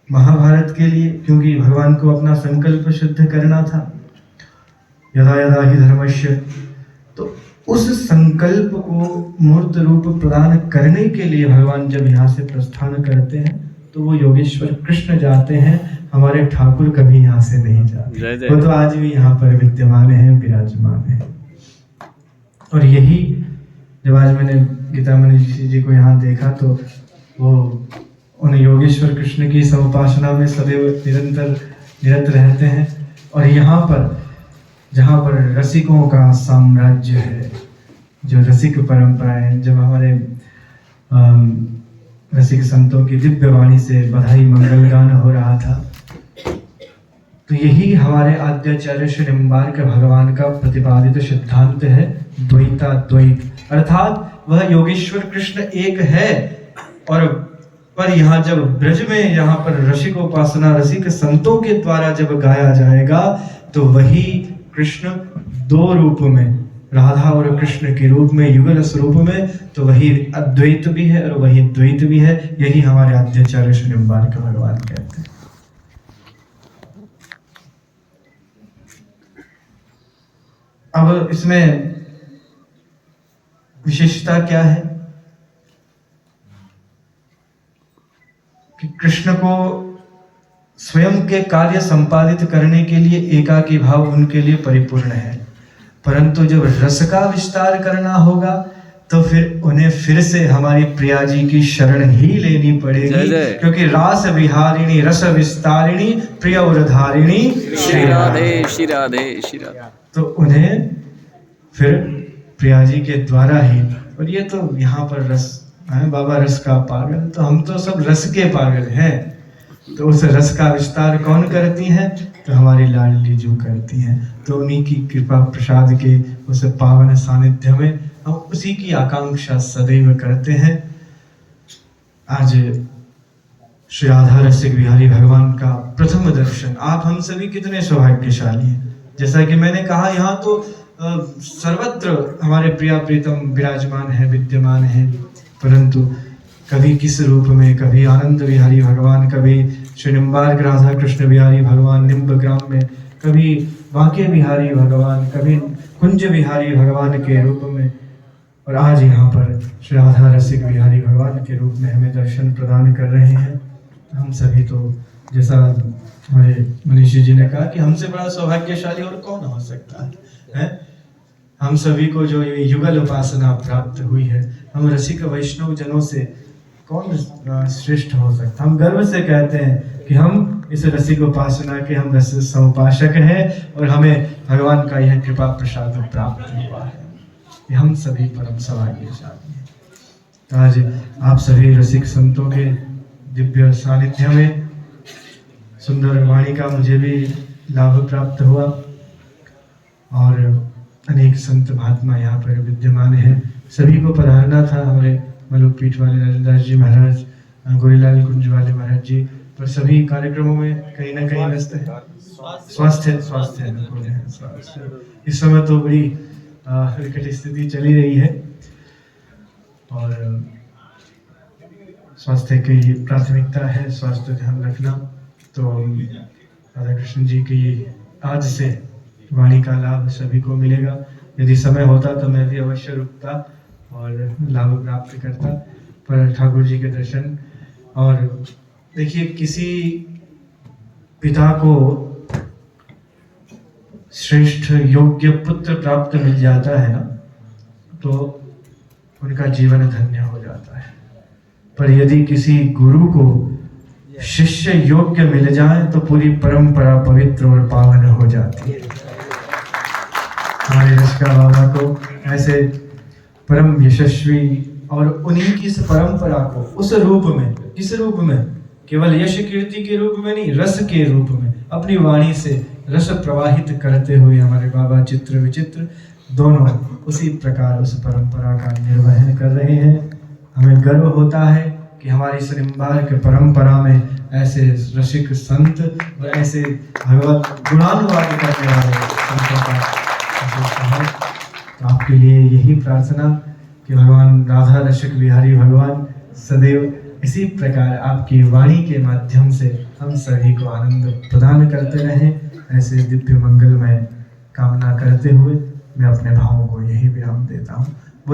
महाभारत के लिए, क्योंकि भगवान को अपना संकल्प सिद्ध करना था। यदा यदा ही धर्मस्य, तो उस संकल्प को मूर्त रूप प्रदान करने के लिए भगवान जब यहाँ से प्रस्थान करते हैं तो वो योगेश्वर कृष्ण जाते हैं, हमारे ठाकुर कभी यहाँ से नहीं जाते। वो तो आज भी यहाँ पर विद्यमान हैं, विराजमान हैं। और यही जब आज मैंने गीता मनीषी जी को यहाँ देखा तो वो उन योगेश्वर कृष्ण की समुपासना में सदैव निरंतर निरत रहते हैं। और यहाँ पर जहाँ पर रसिकों का साम्राज्य है, जो रसिक परंपराएं, जब हमारे रसिक संतों की दिव्य वाणी से बधाई मंगल गान हो रहा था, तो यही हमारे आद्याचार्य श्री निम्बार्क भगवान का प्रतिपादित सिद्धांत है, द्वैताद्वैत, अर्थात वह योगेश्वर कृष्ण एक है। और पर यहाँ जब ब्रज में यहाँ पर रसिक उपासना रसिक संतों के द्वारा जब गाया जाएगा तो वही कृष्ण दो रूप में, राधा और कृष्ण के रूप में, युगल स्वरूप में, तो वही अद्वैत भी है और वही द्वैत भी है। यही हमारे आद्याचार्य श्री निम्बार्क भगवान कहते हैं। अब इसमें विशेषता क्या है कि कृष्ण को स्वयं के कार्य संपादित करने के लिए एकाकी भाव उनके लिए परिपूर्ण है, परंतु जब रस का विस्तार करना होगा तो फिर उन्हें फिर से हमारी प्रिया जी की शरण ही लेनी पड़ेगी, क्योंकि रास विहारिणी रस विस्तारिणी प्रिय उरधारिणी श्री राधे श्री राधे श्री राधे। तो उन्हें फिर प्रिया जी के द्वारा ही, और ये तो यहाँ पर रस है, बाबा रस का पागल, तो हम तो सब रस के पागल हैं। तो उस रस का विस्तार कौन करती हैं? तो हमारी लाडली जो करती हैं। तो उन्हीं की कृपा प्रसाद के उस पावन सानिध्य में हम उसी की आकांक्षा सदैव करते हैं। आज श्री राधा रसिक बिहारी भगवान का प्रथम दर्शन, आप हम सभी कितने सौभाग्यशाली हैं। जैसा कि मैंने कहा, यहाँ तो सर्वत्र हमारे प्रिया प्रीतम विराजमान है, विद्यमान है, परंतु कभी किस रूप में, कभी आनंद बिहारी भगवान, कभी श्री निम्बार्क राधा कृष्ण बिहारी भगवान निम्ब ग्राम में, कभी बांके बिहारी भगवान, कभी कुंज बिहारी भगवान के रूप में, और आज यहाँ पर श्री राधा रसिक बिहारी भगवान के रूप में हमें दर्शन प्रदान कर रहे हैं। हम सभी तो, जैसा हमारे मनीषी जी ने कहा कि हमसे बड़ा सौभाग्यशाली और कौन हो सकता है? हम सभी को जो युगल उपासना प्राप्त हुई है, हम रसिक वैष्णव जनों से कौन श्रेष्ठ हो सकता? हम गर्व से कहते हैं कि हम इस रसिक उपासना के हम रस समुपासक हैं और हमें भगवान का यह कृपा प्रसाद प्राप्त हुआ है। हम सभी परम सौभाग्यशाली हैं। तो आज आप सभी रसिक संतों के दिव्य सानिध्य में सुंदर वाणी का मुझे भी लाभ प्राप्त हुआ, और अनेक संत महात्मा यहाँ पर विद्यमान हैं। सभी को पधारना था, हमारे मलुक पीठ वाले नरेंद्र जी महाराज, गोरीलाल कुंज वाले महाराज जी, पर सभी कार्यक्रमों में कहीं ना कहीं व्यस्त है। स्वास्थ्य इस समय तो बड़ी विकट स्थिति चली रही है, और स्वास्थ्य की प्राथमिकता है, स्वास्थ्य ध्यान रखना। तो राधा कृष्ण जी की आज से वाणी का लाभ सभी को मिलेगा। यदि समय होता तो मैं भी अवश्य रुकता और लाभ प्राप्त करता, पर ठाकुर जी के दर्शन, और देखिए किसी पिता को श्रेष्ठ योग्य पुत्र प्राप्त मिल जाता है ना, तो उनका जीवन धन्य हो जाता है। पर यदि किसी गुरु को शिष्य योग्य मिल जाए तो पूरी परंपरा पवित्र और पावन हो जाती है। हमारे रसिका बाबा को ऐसे परम यशस्वी, और उन्हीं की इस परंपरा को उस रूप में, किस रूप में? केवल यश कीर्ति के रूप में नहीं, रस के रूप में अपनी वाणी से रस प्रवाहित करते हुए हमारे बाबा चित्र विचित्र दोनों उसी प्रकार उस परंपरा का निर्वहन कर रहे हैं। हमें गर्व होता है कि हमारी इस निम्बार्क परंपरा में ऐसे रसिक संत और ऐसे भगवत गुणानुवाद करने वाले संतों का है। तो आपके लिए यही प्रार्थना कि भगवान राधा रसिक बिहारी भगवान सदैव इसी प्रकार आपकी वाणी के माध्यम से हम सभी को आनंद प्रदान करते रहें। ऐसे दिव्य मंगलमय कामना करते हुए मैं अपने भावों को यही विराम देता हूँ।